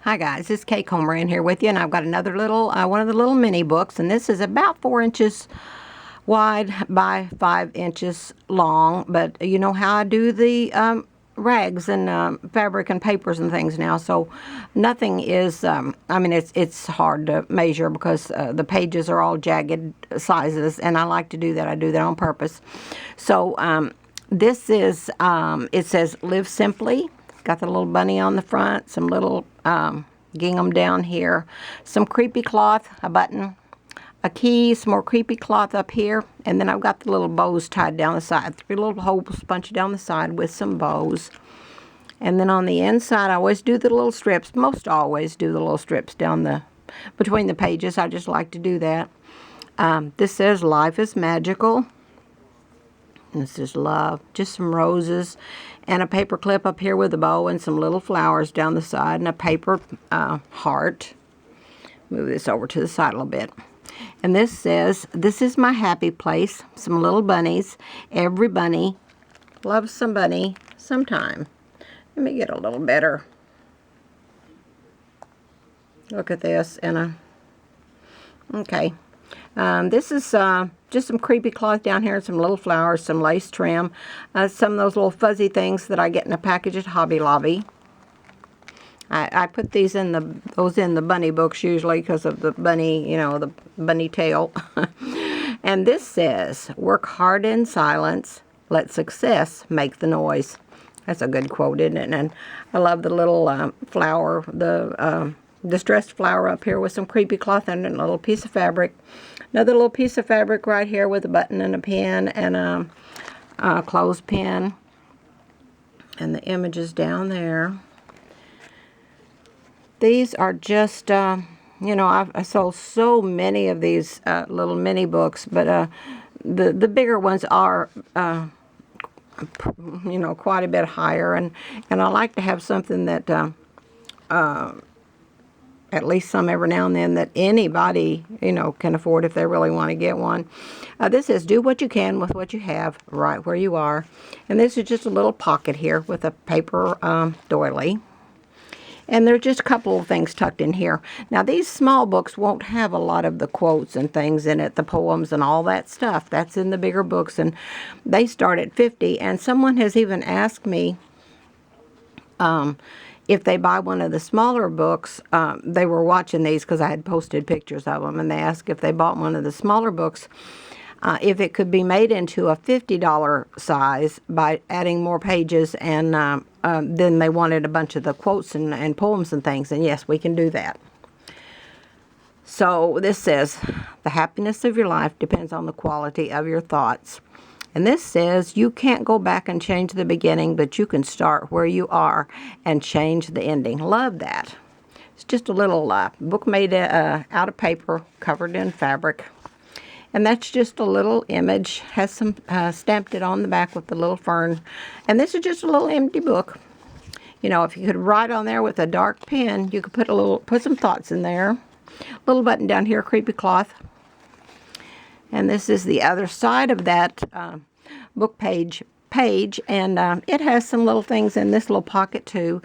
Hi guys, it's Kay Comer in here with you, and I've got another little, one of the little mini books, and this is about 4 inches wide by 5 inches long. But you know how I do the rags and fabric and papers and things now, so nothing is, I mean, it's hard to measure because the pages are all jagged sizes, and I like to do that. I do that on purpose. So this is, it says Live Simply. Got the little bunny on the front, some little gingham down here, some creepy cloth, a button, a key, some more creepy cloth up here, and then I've got the little bows tied down the side, 3 little holes punched down the side with some bows. And then on the inside, I always do the little strips, most always do the little strips down between the pages. I just like to do that. This says Life is Magical. This is love. Just some roses and a paper clip up here with a bow and some little flowers down the side and a paper heart. Move this over to the side a little bit. And this says, this is my happy place. Some little bunnies. Every bunny loves some bunny sometime. Let me get a little better look at this. Okay. This is just some creepy cloth down here, some little flowers, some lace trim, some of those little fuzzy things that I get in a package at Hobby Lobby. I put these in the bunny books usually because of the bunny, you know, the bunny tail. And this says, work hard in silence, let success make the noise. That's a good quote, isn't it? And I love the little flower, the distressed flower up here with some creepy cloth and a little piece of fabric. Another little piece of fabric right here with a button and a pin and a clothespin. And the images down there. These are just, you know, I sold so many of these little mini books, but the bigger ones are, you know, quite a bit higher. And I like to have something that at least some every now and then that anybody, you know, can afford if they really want to get one. This says, do what you can with what you have right where you are. And this is just a little pocket here with a paper doily. And there's just a couple of things tucked in here. Now, these small books won't have a lot of the quotes and things in it, the poems and all that stuff. That's in the bigger books, and they start at $50. And someone has even asked me, if they buy one of the smaller books, they were watching these because I had posted pictures of them, and they asked if they bought one of the smaller books, if it could be made into a $50 size by adding more pages, and then they wanted a bunch of the quotes and poems and things, and yes, we can do that. So this says, the happiness of your life depends on the quality of your thoughts. And this says, you can't go back and change the beginning, but you can start where you are and change the ending. Love that. It's just a little book made out of paper, covered in fabric. And that's just a little image. Has some stamped it on the back with the little fern. And this is just a little empty book. You know, if you could write on there with a dark pen, you could put some thoughts in there. Little button down here, creepy cloth. And this is the other side of that book page, and it has some little things in this little pocket too.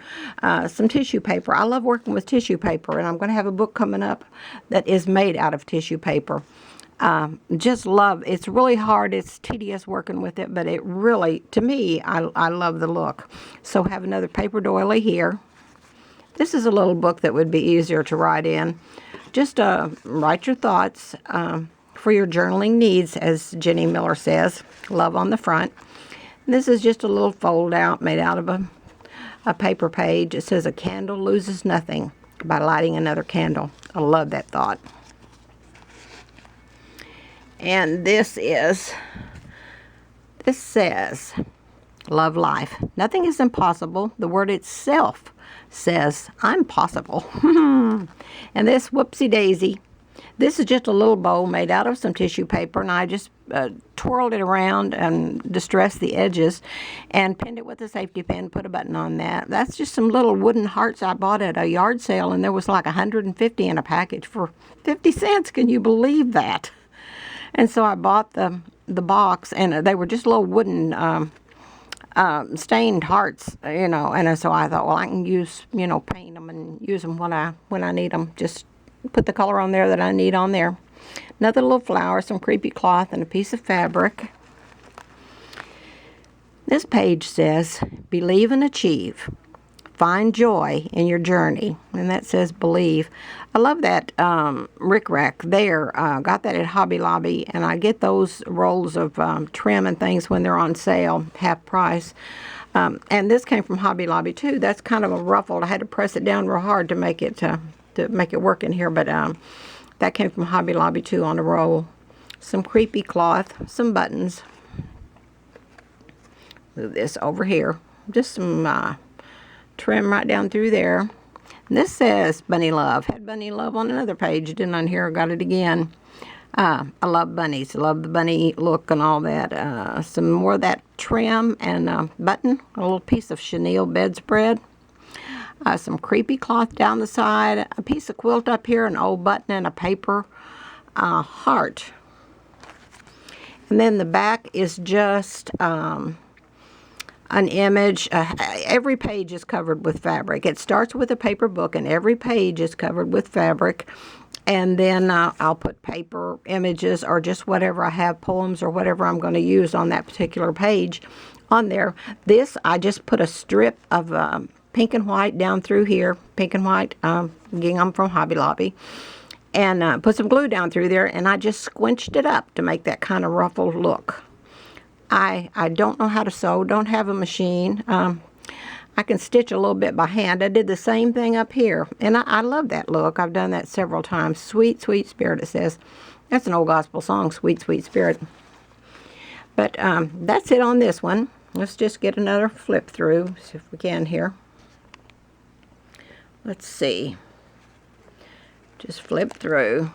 Some tissue paper. I love working with tissue paper, and I'm going to have a book coming up that is made out of tissue paper. Just love. It's really hard. It's tedious working with it, but it really, to me, I love the look. So have another paper doily here. This is a little book that would be easier to write in. Just write your thoughts. For your journaling needs, as Jenny Miller says. Love on the front. And this is just a little fold out made out of a paper page. It says, a candle loses nothing by lighting another candle. I love that thought. And this says, love life. Nothing is impossible. The word itself says, I'm possible. And this, whoopsie daisy. This is just a little bow made out of some tissue paper, and I just twirled it around and distressed the edges and pinned it with a safety pin, put a button on that. That's just some little wooden hearts I bought at a yard sale, and there was like 150 in a package for 50 cents. Can you believe that? And so I bought the box, and they were just little wooden stained hearts, you know, and so I thought, well, I can use, you know, paint them and use them when I need them. Just put the color on there that I need on there. Another little flower, some creepy cloth, and a piece of fabric. This page says, believe and achieve. Find joy in your journey. And that says believe. I love that rickrack there. Got that at Hobby Lobby. And I get those rolls of trim and things when they're on sale, half price. And this came from Hobby Lobby too. That's kind of a ruffled. I had to press it down real hard to make it work in here. But that came from Hobby Lobby too on a roll. Some creepy cloth. Some buttons. Move this over here. Just some trim right down through there. And this says Bunny Love. Had Bunny Love on another page, didn't I? Here, got it again. I love bunnies. Love the bunny look and all that. Some more of that trim and button. A little piece of chenille bedspread. Some creepy cloth down the side. A piece of quilt up here. An old button and a paper heart. And then the back is just an image. Every page is covered with fabric. It starts with a paper book, and every page is covered with fabric. And then I'll put paper images or just whatever I have, poems or whatever I'm going to use on that particular page on there. This, I just put a strip of pink and white down through here. Pink and white gingham from Hobby Lobby. And put some glue down through there, and I just squinched it up to make that kind of ruffled look. I don't know how to sew, don't have a machine. I can stitch a little bit by hand. I did the same thing up here, and I love that look. I've done that several times. Sweet, sweet spirit, it says. That's an old gospel song, Sweet, Sweet Spirit. But that's it on this one. Let's just get another flip through, see if we can here. Let's see. Just flip through.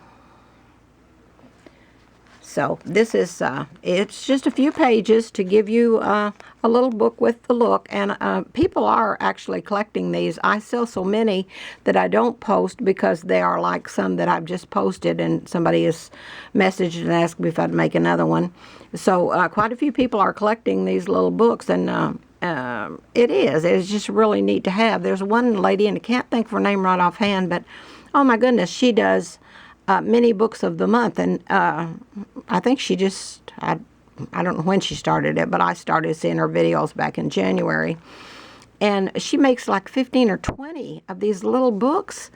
So this is, it's just a few pages to give you a little book with the look. And people are actually collecting these. I sell so many that I don't post because they are like some that I've just posted and somebody has messaged and asked me if I'd make another one. So quite a few people are collecting these little books, and it's just really neat to have. There's one lady, and I can't think of her name right offhand, but oh my goodness, she does mini books of the month, and I think she just, I don't know when she started it, but I started seeing her videos back in January, and she makes like 15 or 20 of these little books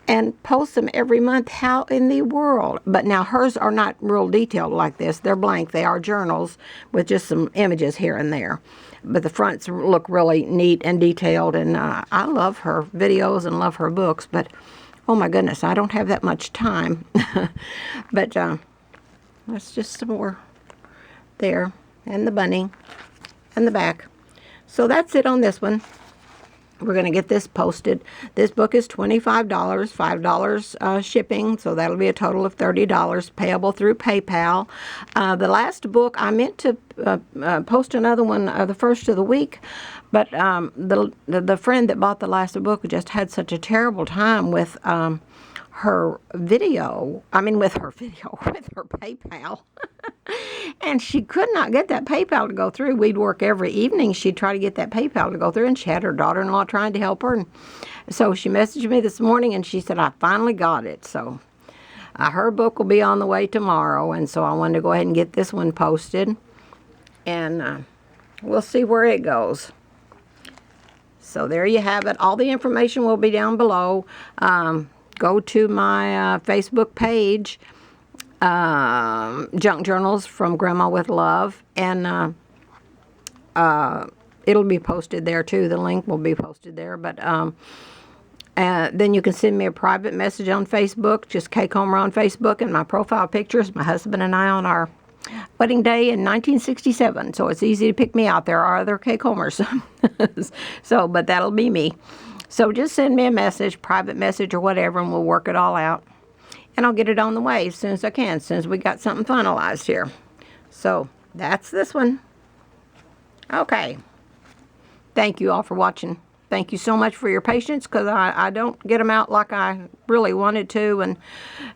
and posts them every month. How in the world? But now hers are not real detailed like this. They're blank. They are journals with just some images here and there, but the fronts look really neat and detailed, and I love her videos and love her books, but oh my goodness, I don't have that much time. But that's just some more there. And the bunny. And the back. So that's it on this one. We're going to get this posted. This book is $25, $5 shipping, so that'll be a total of $30 payable through PayPal. The last book, I meant to post another one the first of the week, but the friend that bought the last book just had such a terrible time with her video, with her PayPal. And she could not get that PayPal to go through. We'd work every evening. She'd try to get that PayPal to go through, and she had her daughter-in-law trying to help her. And so she messaged me this morning, and she said, I finally got it. So her book will be on the way tomorrow, and so I wanted to go ahead and get this one posted. And we'll see where it goes. So there you have it. All the information will be down below. Go to my Facebook page, Junk Journals from Grandma with Love, and it'll be posted there too. The link will be posted there. But then you can send me a private message on Facebook, just Kay Comer on Facebook, and my profile picture is my husband and I on our wedding day in 1967. So it's easy to pick me out. There are other Kay Comers. So, but that'll be me. So just send me a message, private message or whatever, and we'll work it all out. And I'll get it on the way as soon as I can, as soon as we got something finalized here. So that's this one. Okay. Thank you all for watching. thank you so much for your patience, because I don't get them out like I really wanted to.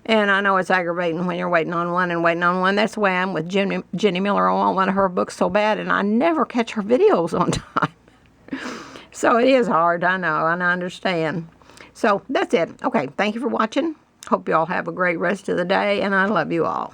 And I know it's aggravating when you're waiting on one and waiting on one. That's the way I'm with Jenny Miller. I want one of her books so bad, and I never catch her videos on time. So it is hard, I know, and I understand. So that's it. Okay, thank you for watching. Hope you all have a great rest of the day, and I love you all.